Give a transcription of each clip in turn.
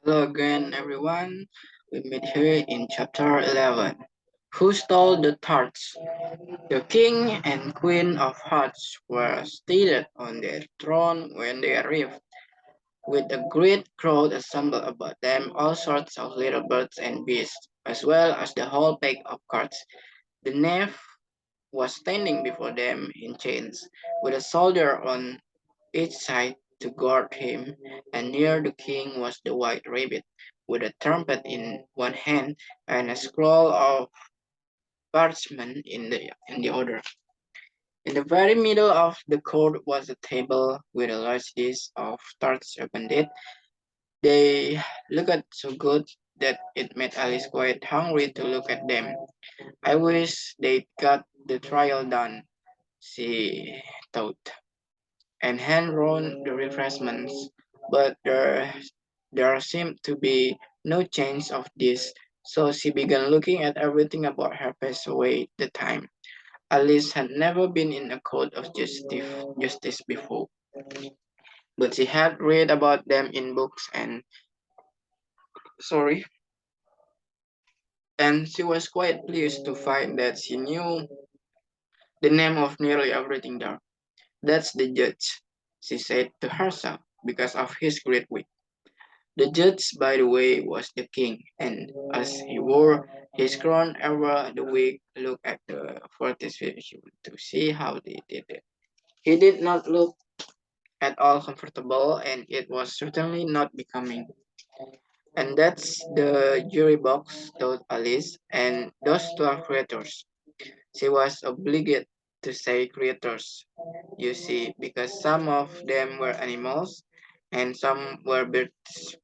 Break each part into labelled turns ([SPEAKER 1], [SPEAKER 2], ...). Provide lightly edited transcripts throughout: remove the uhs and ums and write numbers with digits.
[SPEAKER 1] Hello again, everyone. We meet here in chapter 11. Who stole the tarts? The king and queen of hearts were seated on their throne when they arrived, with a great crowd assembled about them, all sorts of little birds and beasts, as well as the whole pack of carts. The knave was standing before them in chains, with a soldier on each side to guard him, and near the king was the white rabbit, with a trumpet in one hand and a scroll of parchment in the other. In the very middle of the court was a table with a large dish of tarts upon it. They looked so good that it made Alice quite hungry to look at them. I wish they'd got the trial done, she thought, and hand round the refreshments, but there seemed to be no change of this, so she began looking at everything about her pass away the time. Alice had never been in a court of justice before, but she had read about them in books sorry, and she was quite pleased to find that she knew the name of nearly everything there. That's the judge, she said to herself, because of his great wit. The judge, by the way, was the king, and as he wore his crown over the wig, looked at the fortification to see how they did it. He did not look at all comfortable, and it was certainly not becoming. And that's the jury box, thought Alice, and those 12 creators. She was obliged to say creators, you see, because some of them were animals and some were birds.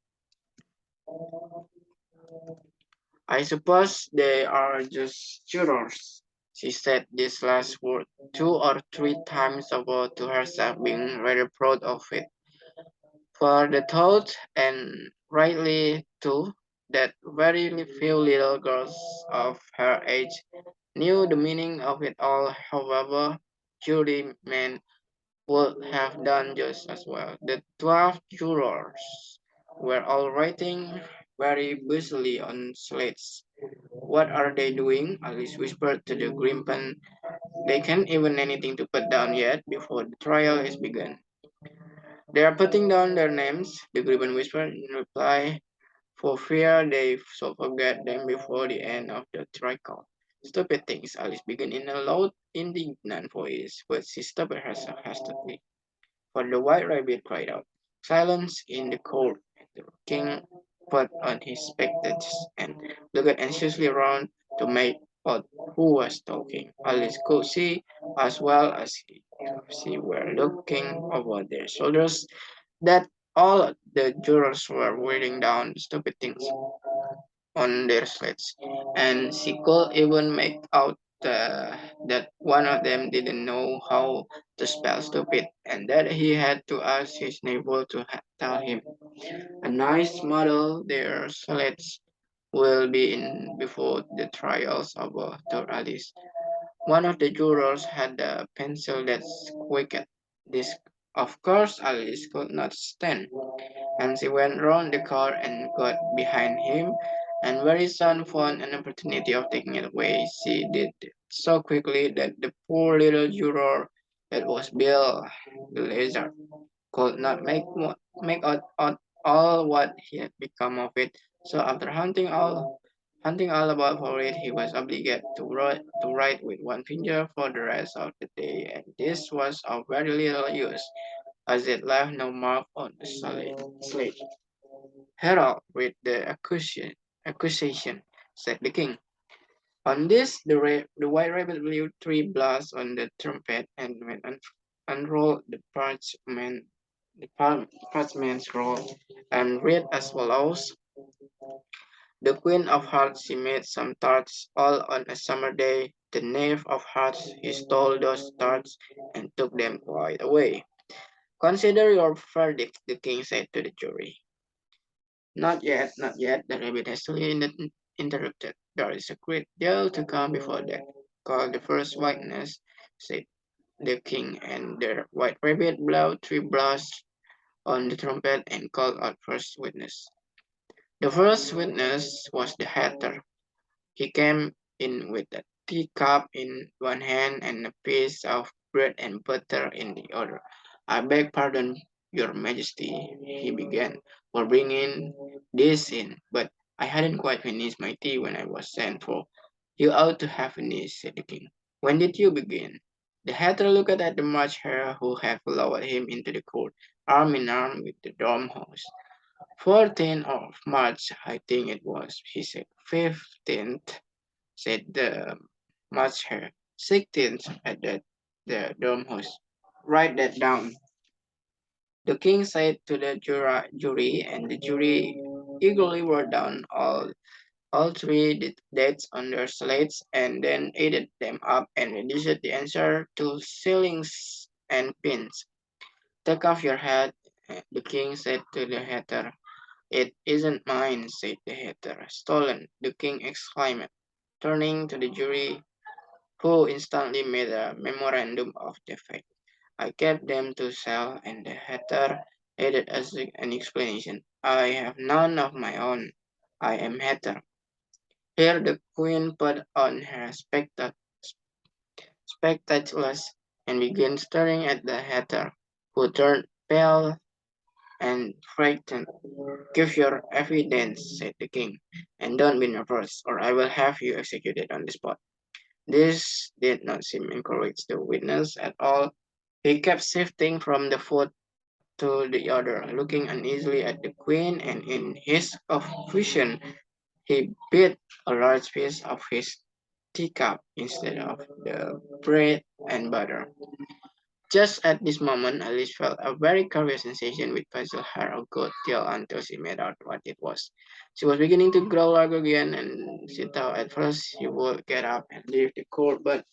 [SPEAKER 1] I suppose they are just jurors. She said this last word 2 or 3 times over to herself, being rather proud of it. For the thought, and rightly too, that very few little girls of her age knew the meaning of it all, however, jurymen would have done just as well. The 12 jurors were all writing very busily on slates. What are they doing? Alice whispered to the Grimpen. They can't even anything to put down yet before the trial is begun. They are putting down their names, the Grimpen whispered in reply, for fear they so forget them before the end of the trial. Stupid things, Alice began in a loud, indignant voice, but she stopped herself hastily. For the white rabbit cried out, silence in the court. The king put on his spectacles and looked anxiously round to make out who was talking. Alice could see as well as he, she were looking over their shoulders that all the jurors were writing down stupid things on their slates, and she could even make out that one of them didn't know how to spell stupid, and that he had to ask his neighbor to tell him. A nice model their slates will be in before the trials over, thought Alice. One of the jurors had a pencil that squeaked. This, of course, Alice could not stand, and she went round the car and got behind him, and very soon found an opportunity of taking it away. She did it so quickly that the poor little juror, that was Bill the lizard, could not make out all what he had become of it. So after hunting all about for it, he was obliged to write with one finger for the rest of the day, and this was of very little use, as it left no mark on the slate. Carroll read the accusation, said the king. On this, the white rabbit blew 3 blasts on the trumpet and went unrolled the parchment scroll, and read as follows: The queen of hearts she made some tarts all on a summer day. The knave of hearts he stole those tarts and took them quite away. Consider your verdict, the king said to the jury. Not yet, not yet, the rabbit hastily interrupted. There is a great deal to come before that. Call the first witness, said the king, and the white rabbit blew 3 blasts on the trumpet and called out first witness. The first witness was the hatter. He came in with a teacup in one hand and a piece of bread and butter in the other. I beg pardon, Your Majesty, he began, for bringing this in, but I hadn't quite finished my tea when I was sent for. You ought to have finished, said the king. When did you begin? The hatter looked at the March hare who had followed him into the court, arm in arm with the dormouse. 14th of March, I think it was, he said. 15th, said the March hare. 16th, added the dormouse. Write that down. The king said to the jury, and the jury eagerly wrote down all three dates on their slates and then added them up and reduced the answer to shillings and pence. Take off your hat, the king said to the hatter. It isn't mine, said the hatter. Stolen, the king exclaimed, turning to the jury, who instantly made a memorandum of the fact. I kept them to sell, and the hatter added as an explanation. I have none of my own. I am hatter. Here the queen put on her spectacles and began staring at the hatter, who turned pale and frightened. Give your evidence, said the king, and don't be nervous, or I will have you executed on the spot. This did not seem to encourage the witness at all. He kept shifting from the foot to the other, looking uneasily at the queen, and in his confusion, he bit a large piece of his teacup instead of the bread and butter. Just at this moment, Alice felt a very curious sensation which puzzled her a good deal until she made out what it was. She was beginning to grow large again, and she thought at first she would get up and leave the court, but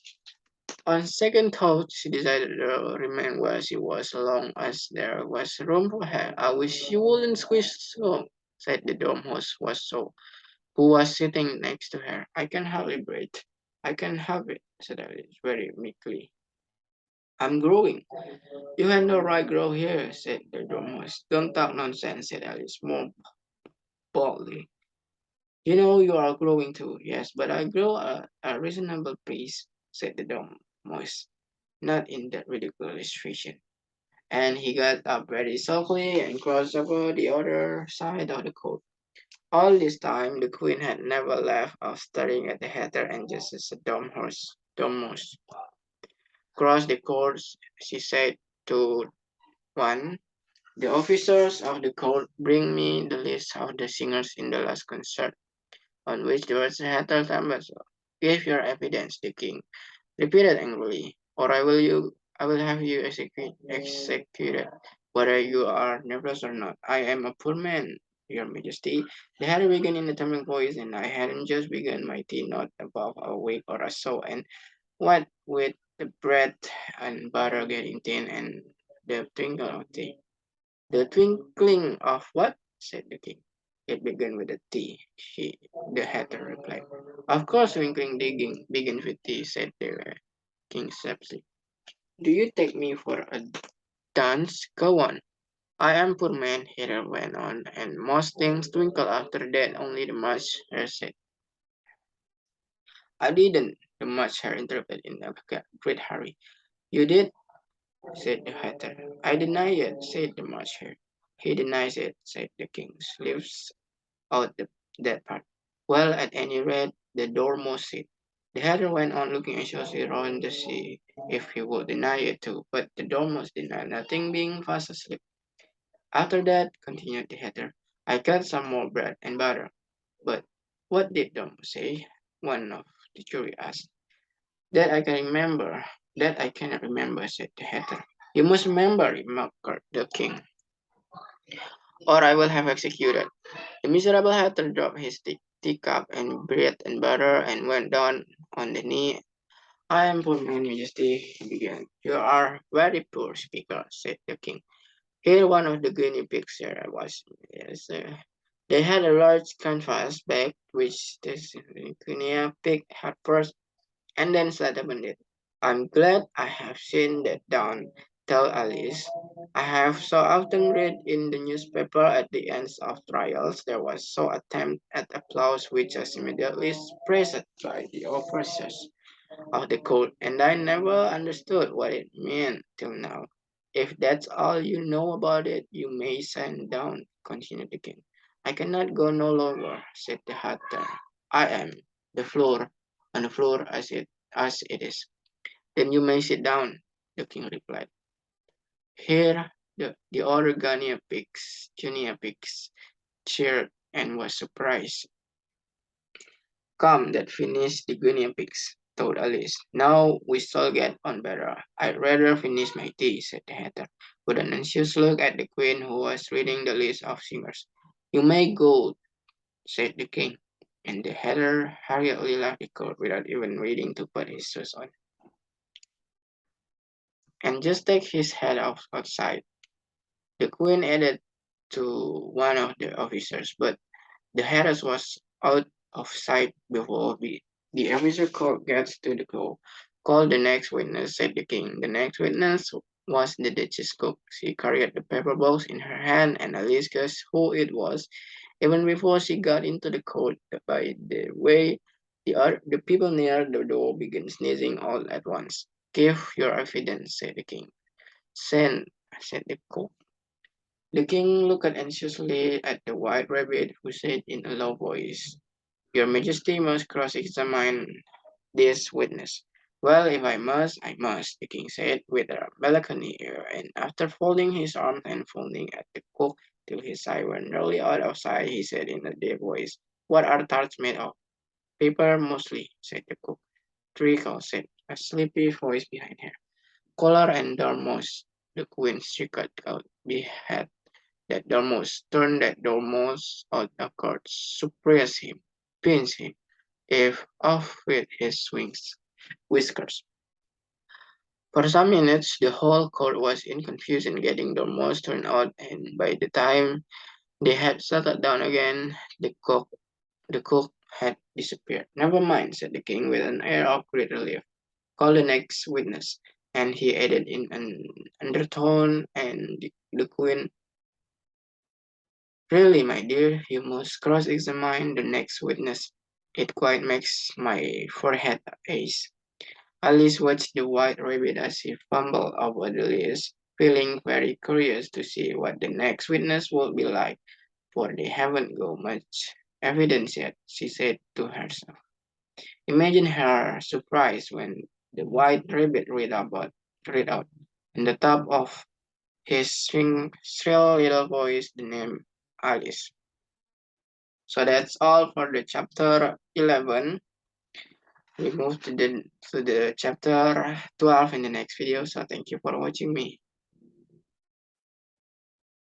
[SPEAKER 1] on second thought, she decided to remain where she was as long as there was room for her. I wish you wouldn't squeeze so, said the dorm host who was sitting next to her. I can hardly breathe. I can have it, said Alice very meekly. I'm growing. You have no right grow here, said the dormouse. Don't talk nonsense, said Alice more boldly. You know you are growing too, yes, but I grow a reasonable pace, said the dormouse, not in that ridiculous fashion. And he got up very softly and crossed over the other side of the court. All this time, the queen had never left off staring at the hatter, and just as a dormouse crossed the court, she said to one, the officers of the court bring me the list of the singers in the last concert, on which the words hatter tumbles. Give your evidence, the king repeated angrily, or I will have you executed, whether you are nervous or not. I am a poor man, Your Majesty. They had begun in a trembling voice, and I hadn't just begun my tea not above a week or so, and what with the bread and butter getting thin and the twinkle of tea. The twinkling of what? Said the king. It began with a T, the hatter replied. Of course, twinkling digging begins with T, said the king sharply. Do you take me for a dance? Go on. I am poor man, Hatter went on, and most things twinkle after that, only the much hair said. I didn't, the much hair interrupted in a great hurry. You did, said the hatter. I deny it, said the much hair. He denies it, said the king, leaves out that part. Well, at any rate, the dormouse said. The hatter went on looking anxiously around to see if he would deny it too, but the dormouse denied nothing, being fast asleep. After that, continued the hatter, I got some more bread and butter. But what did Dormouse say? One of the jury asked. That I can remember. That I cannot remember, said the hatter. You must remember, remarked the king, or I will have executed. The miserable hatter dropped his teacup and bread and butter and went down on the knee. I am poor man, Majesty, he began. You are very poor speaker, said the king. Here one of the guinea pigs here I was. Yes, they had a large canvas bag which this guinea pig had first and then sat upon it. I'm glad I have seen that done, tell Alice. I have so often read in the newspaper at the ends of trials there was so attempt at applause which was immediately suppressed by the officers of the court, and I never understood what it meant till now. If that's all you know about it, you may send down, continued the king. I cannot go no longer, said the hatter. I am the floor on the floor as it is. Then you may sit down, the king replied. Here the other Guinea pigs cheered and was surprised. Come, that finished the guinea pigs, told Alice. Now we shall get on better. I'd rather finish my tea, said the hatter, with an anxious look at the queen who was reading the list of singers. You may go, said the king, and the hatter hurriedly left the court without even waiting to put his shoes on. And just take his head off outside, the queen added to one of the officers, but the Harris was out of sight before the officer gets to the call. Call the next witness, said the king. The next witness was the Duchess cook. She carried the paper box in her hand, and Alice guessed who it was even before she got into the court. By the way, the people near the door began sneezing all at once. Give your evidence, said the king. Send, said the cook. The king looked anxiously at the white rabbit, who said in a low voice, Your Majesty must cross-examine this witness. Well, if I must, I must, the king said with a melancholy air, and after folding his arms and frowning at the cook till his eyes were nearly out of sight, he said in a deep voice, What are tarts made of? Paper mostly, said the cook. Treacle, said a sleepy voice behind her. Collar and dormouse, the queen shrieked out. Behead that Dormouse turned that Dormouse out of court, suppress him, pinch him, if off with his whiskers. For some minutes, the whole court was in confusion getting Dormouse turned out, and by the time they had settled down again, the cook had disappeared. Never mind, said the king with an air of great relief. Call the next witness. And he added in an undertone, and the queen Really, my dear, you must cross-examine the next witness. It quite makes my forehead ache. Alice watched the white rabbit as he fumbled over the list, feeling very curious to see what the next witness would be like, for they haven't got much evidence yet, she said to herself. Imagine her surprise when the white rabbit read out, in the top of his shrill little voice, the name Alice. So that's all for the chapter 11. We move to the chapter 12 in the next video. So thank you for watching me.